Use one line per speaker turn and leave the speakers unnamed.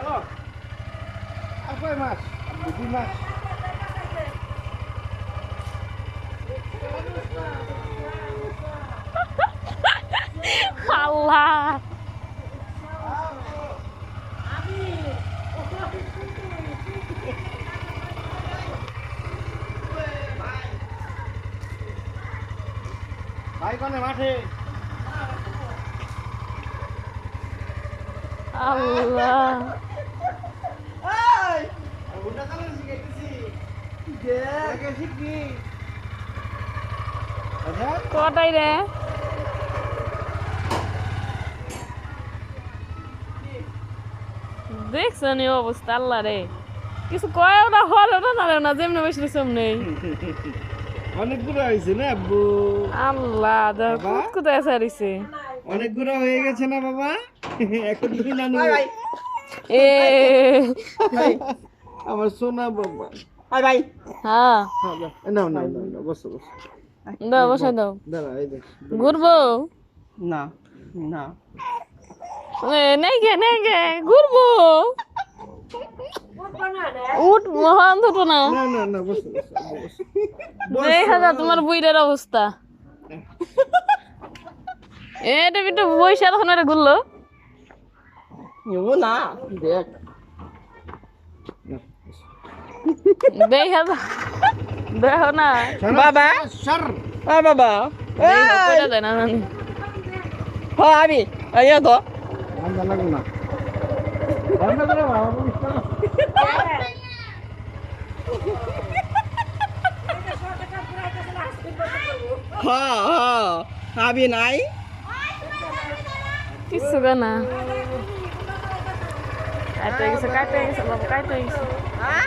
চলো আর কয় মাস 2 মাস
আল্লাহ
ভাই কোনে মাঠে
আল্লাহ
এই বুড়া চালানো শিখাইতেছি দেখে শিখবি আচ্ছা
কটাই রে দেখছ নি অবস্থা আল্লাহ রে কিছু কয়ও না হলো না না যেমনি বসে সামনে
অনেকগুলো হয়েছে না আব্বু
আল্লাহ
বাবা?
কোথায় সারিছে
অনেকগুলো হয়ে গেছে না বাবা এখন তুমি নানু
এ
আমার সোনা বাবা
ভাই ভাই
হ্যাঁ
হ্যাঁ, নাও নাও নাও নাও, বসো বসো
দাও বসাই দাও
দাঁড়া এই দেখ
ঘুরবো
না না
নেই গে ঘুরবো উঠ মহান দুটো না
না না না বসো বসো আব্বু, বসো
দেখা যা তোমার বুইড়ের অবস্থা এটা একটু বইসা তখন এটা ঘুরলো
নেবো না দেখ
না, বসো।
দেখা যা দেখো না
সরো,
বাবা
সর
বাবা
দেখা কইরা যায় না জানি
হ্যাঁ আমি আইয়া তো
ঠান্ডা লাগবে না ঠান্ডা করে বাবা বলিস না।
হ্যাঁ হ্যাঁ আমি নাই
কিছু না কাটে গেছে বাবা কাটে গেছে
হ্যাঁ